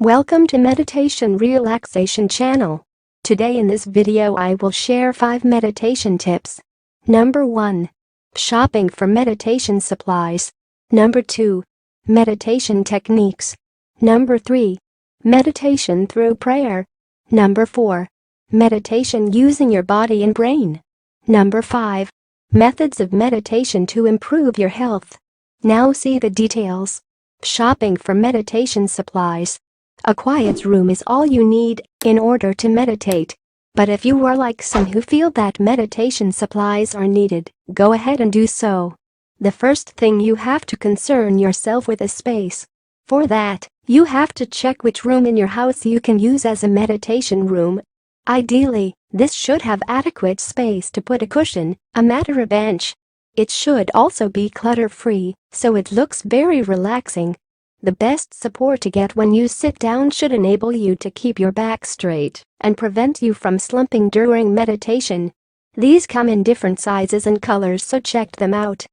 Welcome to Meditation Relaxation channel. Today in this video I will share 5 meditation tips. Number 1. Shopping for meditation supplies. Number 2. Meditation techniques. Number 3. Meditation through prayer. Number 4. Meditation using your body and brain. Number 5. Methods of meditation to improve your health. Now see the details. Shopping for meditation supplies. A quiet room is all you need in order to meditate. But if you are like some who feel that meditation supplies are needed, go ahead and do so. The first thing you have to concern yourself with is space. For that, you have to check which room in your house you can use as a meditation room. Ideally, this should have adequate space to put a cushion, a mat or a bench. It should also be clutter-free, so it looks very relaxing. The best support to get when you sit down should enable you to keep your back straight and prevent you from slumping during meditation. These come in different sizes and colors, so check them out.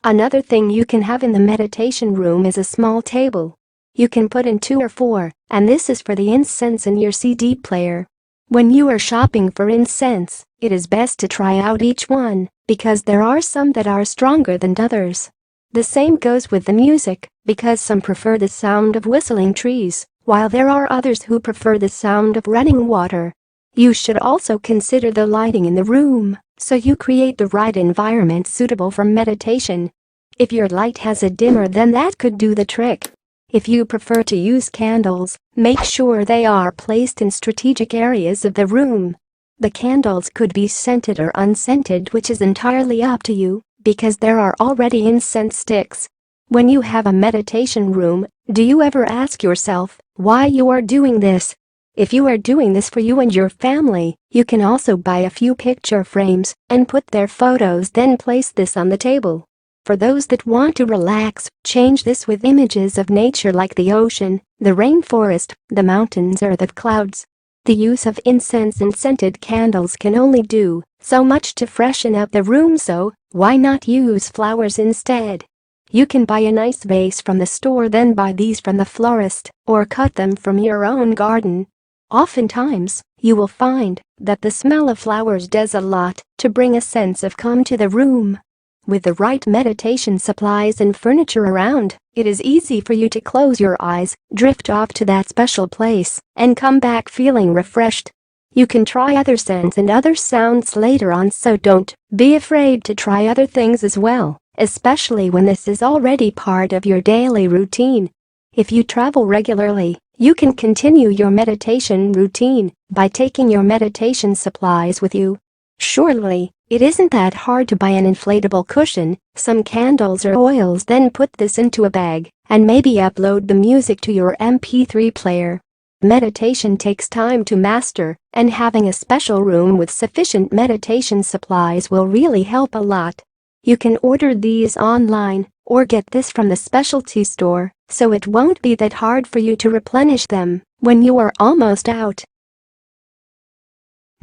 Another thing you can have in the meditation room is a small table. You can put in 2 or 4, and this is for the incense in your CD player. When you are shopping for incense, it is best to try out each one, because there are some that are stronger than others. The same goes with the music, because some prefer the sound of whistling trees, while there are others who prefer the sound of running water. You should also consider the lighting in the room, so you create the right environment suitable for meditation. If your light has a dimmer, then that could do the trick. If you prefer to use candles, make sure they are placed in strategic areas of the room. The candles could be scented or unscented, which is entirely up to you, because there are already incense sticks. When you have a meditation room, do you ever ask yourself why you are doing this? If you are doing this for you and your family, you can also buy a few picture frames and put their photos, then place this on the table. For those that want to relax, change this with images of nature like the ocean, the rainforest, the mountains or the clouds. The use of incense and scented candles can only do so much to freshen up the room, so why not use flowers instead? You can buy a nice vase from the store, then buy these from the florist, or cut them from your own garden. Oftentimes, you will find that the smell of flowers does a lot to bring a sense of calm to the room. With the right meditation supplies and furniture around, it is easy for you to close your eyes, drift off to that special place, and come back feeling refreshed. You can try other scents and other sounds later on, so don't be afraid to try other things as well, especially when this is already part of your daily routine. If you travel regularly, you can continue your meditation routine by taking your meditation supplies with you. Surely, it isn't that hard to buy an inflatable cushion, some candles or oils, then put this into a bag, and maybe upload the music to your MP3 player. Meditation takes time to master, and having a special room with sufficient meditation supplies will really help a lot. You can order these online, or get this from the specialty store, so it won't be that hard for you to replenish them when you are almost out.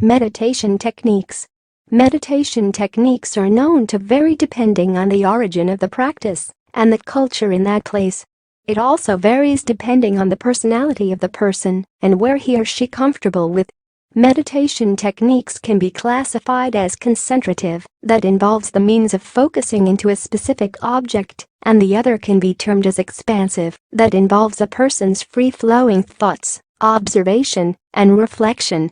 Meditation techniques. Meditation techniques are known to vary depending on the origin of the practice and the culture in that place. It also varies depending on the personality of the person and where he or she comfortable with. Meditation techniques can be classified as concentrative, that involves the means of focusing into a specific object, and the other can be termed as expansive, that involves a person's free-flowing thoughts, observation, and reflection.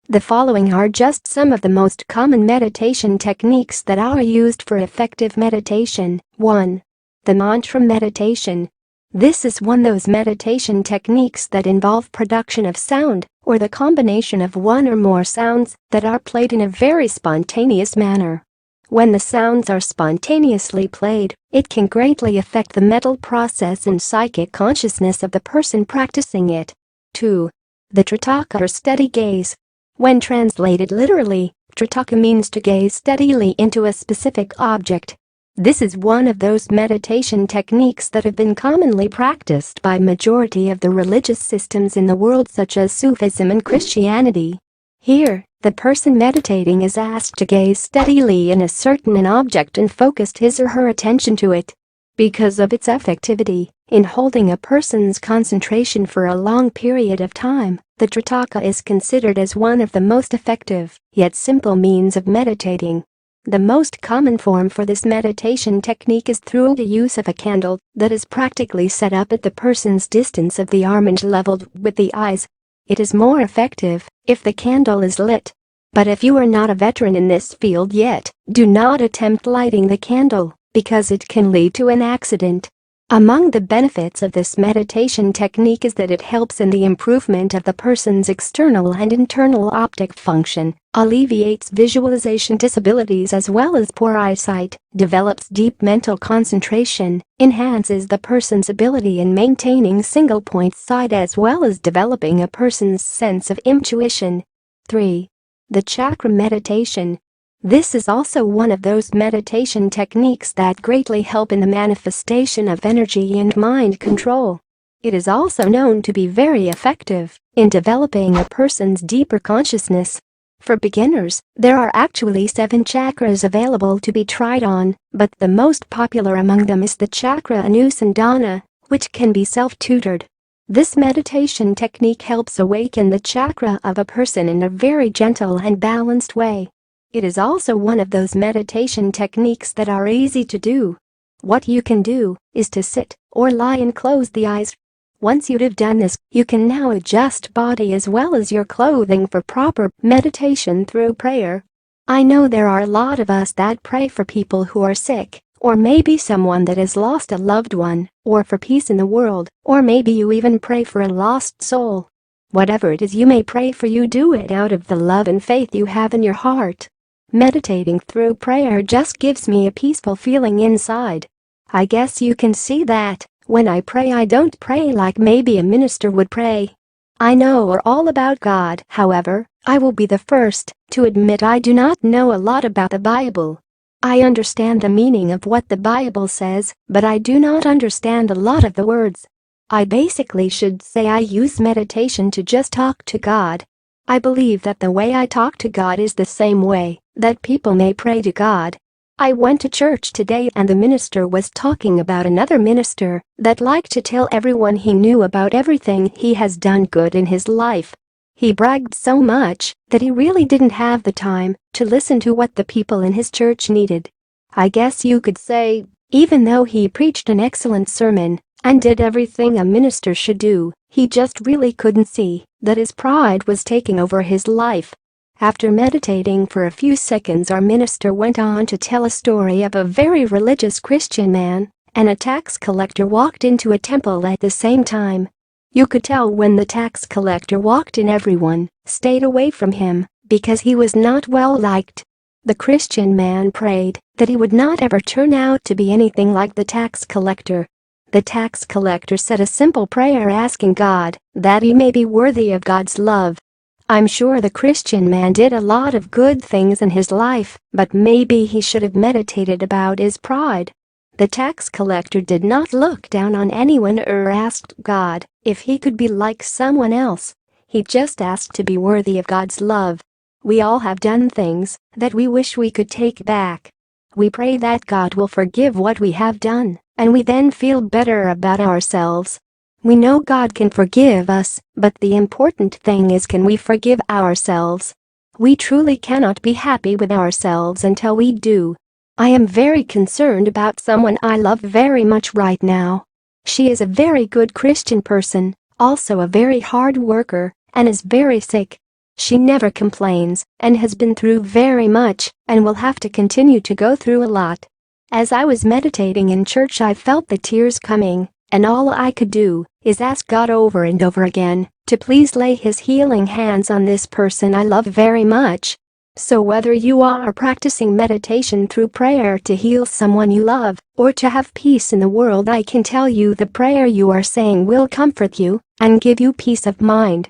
The following are just some of the most common meditation techniques that are used for effective meditation. 1. The mantra meditation. This is one of those meditation techniques that involve production of sound, or the combination of one or more sounds that are played in a very spontaneous manner. When the sounds are spontaneously played, it can greatly affect the mental process and psychic consciousness of the person practicing it. 2. The Tritaka, or steady gaze. When translated literally, Tritaka means to gaze steadily into a specific object. This is one of those meditation techniques that have been commonly practiced by majority of the religious systems in the world, such as Sufism and Christianity. Here, the person meditating is asked to gaze steadily in a certain object and focus his or her attention to it. because of its effectivity in holding a person's concentration for a long period of time. The Tritaka is considered as one of the most effective, yet simple means of meditating. The most common form for this meditation technique is through the use of a candle that is practically set up at the person's distance of the arm and leveled with the eyes. It is more effective if the candle is lit. But if you are not a veteran in this field yet, do not attempt lighting the candle, because it can lead to an accident. Among the benefits of this meditation technique is that it helps in the improvement of the person's external and internal optic function, alleviates visualization disabilities as well as poor eyesight, develops deep mental concentration, enhances the person's ability in maintaining single-point sight as well as developing a person's sense of intuition. 3. The chakra meditation. This is also one of those meditation techniques that greatly help in the manifestation of energy and mind control. It is also known to be very effective in developing a person's deeper consciousness. For beginners, there are actually 7 chakras available to be tried on, but the most popular among them is the chakra Anusandhana, which can be self-tutored. This meditation technique helps awaken the chakra of a person in a very gentle and balanced way. It is also one of those meditation techniques that are easy to do. What you can do is to sit or lie and close the eyes. Once you have done this, you can now adjust body as well as your clothing for proper meditation through prayer. I know there are a lot of us that pray for people who are sick, or maybe someone that has lost a loved one, or for peace in the world, or maybe you even pray for a lost soul. Whatever it is you may pray for, you do it out of the love and faith you have in your heart. Meditating through prayer just gives me a peaceful feeling inside. I guess you can see that when I pray, I don't pray like maybe a minister would pray. I know all about God. However, I will be the first to admit I do not know a lot about the Bible. I understand the meaning of what the Bible says, but I do not understand a lot of the words. I basically should say I use meditation to just talk to God. I believe that the way I talk to God is the same way that people may pray to God. I went to church today and the minister was talking about another minister that liked to tell everyone he knew about everything he has done good in his life. He bragged so much that he really didn't have the time to listen to what the people in his church needed. I guess you could say, even though he preached an excellent sermon and did everything a minister should do, he just really couldn't see that his pride was taking over his life. After meditating for a few seconds, our minister went on to tell a story of a very religious Christian man and a tax collector walked into a temple at the same time. You could tell when the tax collector walked in, everyone stayed away from him because he was not well liked. The Christian man prayed that he would not ever turn out to be anything like the tax collector. The tax collector said a simple prayer asking God that he may be worthy of God's love. I'm sure the Christian man did a lot of good things in his life, but maybe he should have meditated about his pride. The tax collector did not look down on anyone or asked God if he could be like someone else. He just asked to be worthy of God's love. We all have done things that we wish we could take back. We pray that God will forgive what we have done, and we then feel better about ourselves. We know God can forgive us, but the important thing is, can we forgive ourselves? We truly cannot be happy with ourselves until we do. I am very concerned about someone I love very much right now. She is a very good Christian person, also a very hard worker, and is very sick. She never complains and has been through very much and will have to continue to go through a lot. As I was meditating in church, I felt the tears coming, and all I could do is ask God over and over again to please lay His healing hands on this person I love very much. So whether you are practicing meditation through prayer to heal someone you love or to have peace in the world, I can tell you the prayer you are saying will comfort you and give you peace of mind.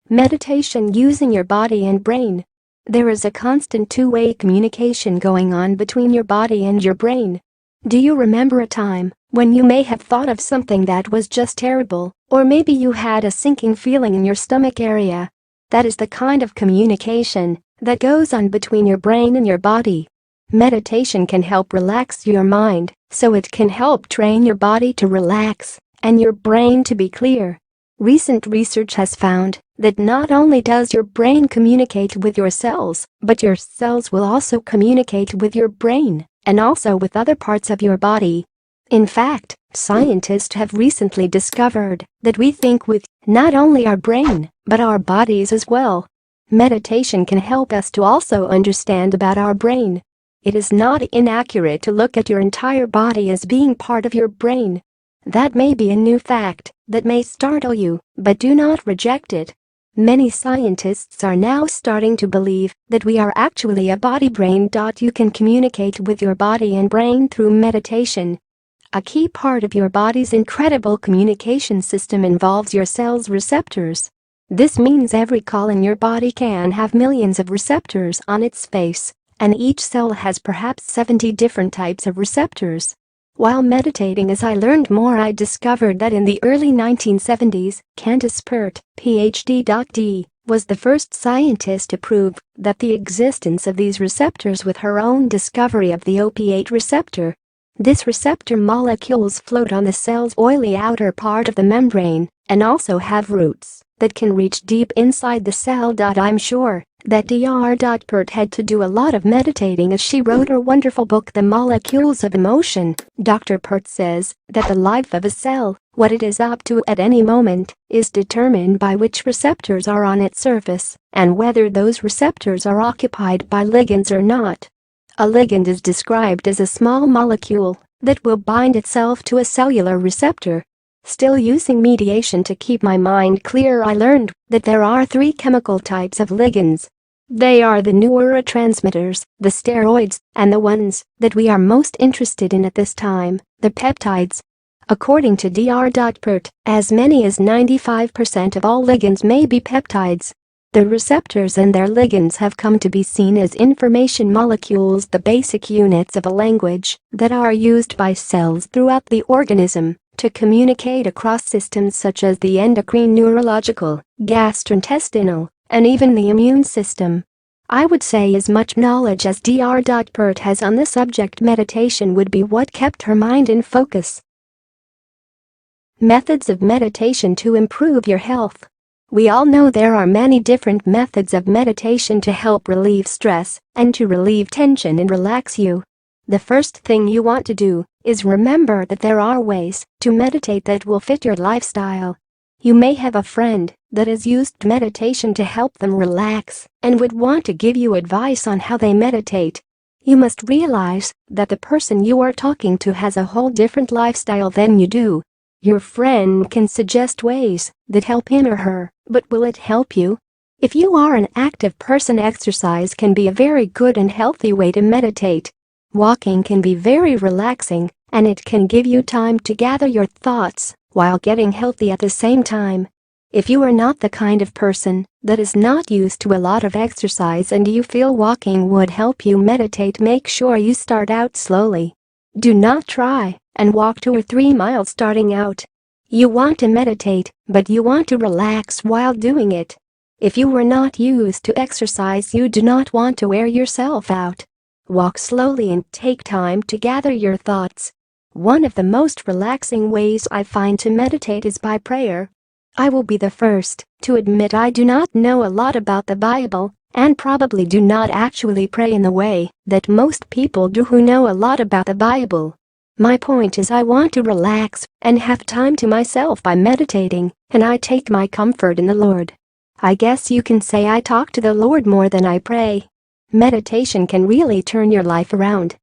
Meditation using your body and brain. There is a constant two-way communication going on between your body and your brain. Do you remember a time when you may have thought of something that was just terrible, or maybe you had a sinking feeling in your stomach area? That is the kind of communication that goes on between your brain and your body. Meditation can help relax your mind, so it can help train your body to relax and your brain to be clear. Recent research has found that not only does your brain communicate with your cells, but your cells will also communicate with your brain and also with other parts of your body. In fact, scientists have recently discovered that we think with not only our brain, but our bodies as well. Meditation can help us to also understand about our brain. It is not inaccurate to look at your entire body as being part of your brain. That may be a new fact that may startle you, but do not reject it. Many scientists are now starting to believe that we are actually a body-brain. You can communicate with your body and brain through meditation. A key part of your body's incredible communication system involves your cells' receptors. This means every cell in your body can have millions of receptors on its face, and each cell has perhaps 70 different types of receptors. While meditating, as I learned more, I discovered that in the early 1970s, Candace Pert, PhD.D., was the first scientist to prove that the existence of these receptors with her own discovery of the opiate receptor. This receptor molecules float on the cell's oily outer part of the membrane and also have roots that can reach deep inside the cell. I'm sure that Dr. Pert had to do a lot of meditating as she wrote her wonderful book, The Molecules of Emotion. Dr. Pert says that the life of a cell, what it is up to at any moment, is determined by which receptors are on its surface and whether those receptors are occupied by ligands or not. A ligand is described as a small molecule that will bind itself to a cellular receptor. Still using meditation to keep my mind clear, I learned that there are 3 chemical types of ligands. They are the neurotransmitters, the steroids, and the ones that we are most interested in at this time, the peptides. According to Dr. Pert, as many as 95% of all ligands may be peptides. The receptors and their ligands have come to be seen as information molecules, the basic units of a language that are used by cells throughout the organism to communicate across systems such as the endocrine, neurological, gastrointestinal, and even the immune system. I would say as much knowledge as Dr. Pert has on the subject, meditation would be what kept her mind in focus. Methods of meditation to improve your health. We all know there are many different methods of meditation to help relieve stress and to relieve tension and relax you. The first thing you want to do is remember that there are ways to meditate that will fit your lifestyle. You may have a friend that has used meditation to help them relax and would want to give you advice on how they meditate. You must realize that the person you are talking to has a whole different lifestyle than you do. Your friend can suggest ways that help him or her, but will it help you? If you are an active person, exercise can be a very good and healthy way to meditate. Walking can be very relaxing, and it can give you time to gather your thoughts while getting healthy at the same time. If you are not the kind of person that is not used to a lot of exercise and you feel walking would help you meditate, make sure you start out slowly. Do not try and walk 2 or 3 miles starting out. You want to meditate, but you want to relax while doing it. If you were not used to exercise, you do not want to wear yourself out. Walk slowly and take time to gather your thoughts. One of the most relaxing ways I find to meditate is by prayer. I will be the first to admit I do not know a lot about the Bible and probably do not actually pray in the way that most people do who know a lot about the Bible. My point is, I want to relax and have time to myself by meditating, and I take my comfort in the Lord. I guess you can say I talk to the Lord more than I pray. Meditation can really turn your life around.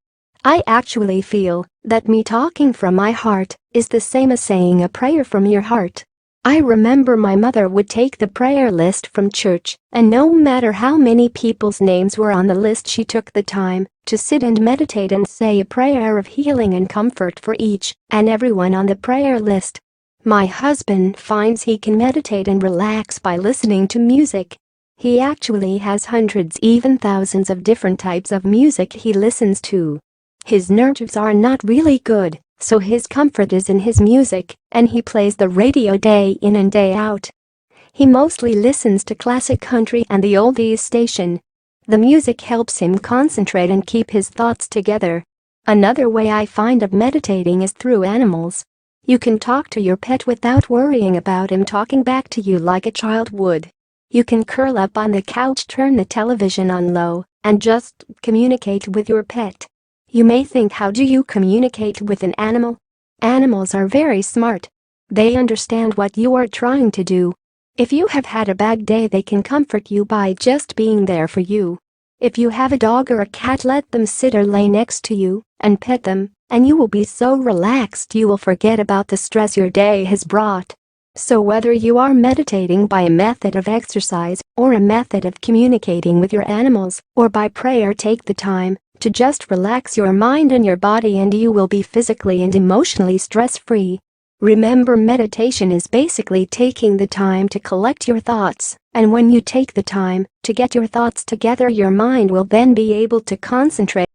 I actually feel that me talking from my heart is the same as saying a prayer from your heart. I remember my mother would take the prayer list from church, and no matter how many people's names were on the list, she took the time to sit and meditate and say a prayer of healing and comfort for each and everyone on the prayer list. My husband finds he can meditate and relax by listening to music. He actually has hundreds, even thousands of different types of music he listens to. His nerves are not really good, so his comfort is in his music, and he plays the radio day in and day out. He mostly listens to classic country and the oldies station. The music helps him concentrate and keep his thoughts together. Another way I find of meditating is through animals. You can talk to your pet without worrying about him talking back to you like a child would. You can curl up on the couch, turn the television on low, and just communicate with your pet. You may think, how do you communicate with an animal? Animals are very smart. They understand what you are trying to do. If you have had a bad day, they can comfort you by just being there for you. If you have a dog or a cat, let them sit or lay next to you and pet them, and you will be so relaxed you will forget about the stress your day has brought. So whether you are meditating by a method of exercise or a method of communicating with your animals or by prayer, take the time to just relax your mind and your body, and you will be physically and emotionally stress-free. Remember, meditation is basically taking the time to collect your thoughts, and when you take the time to get your thoughts together, your mind will then be able to concentrate.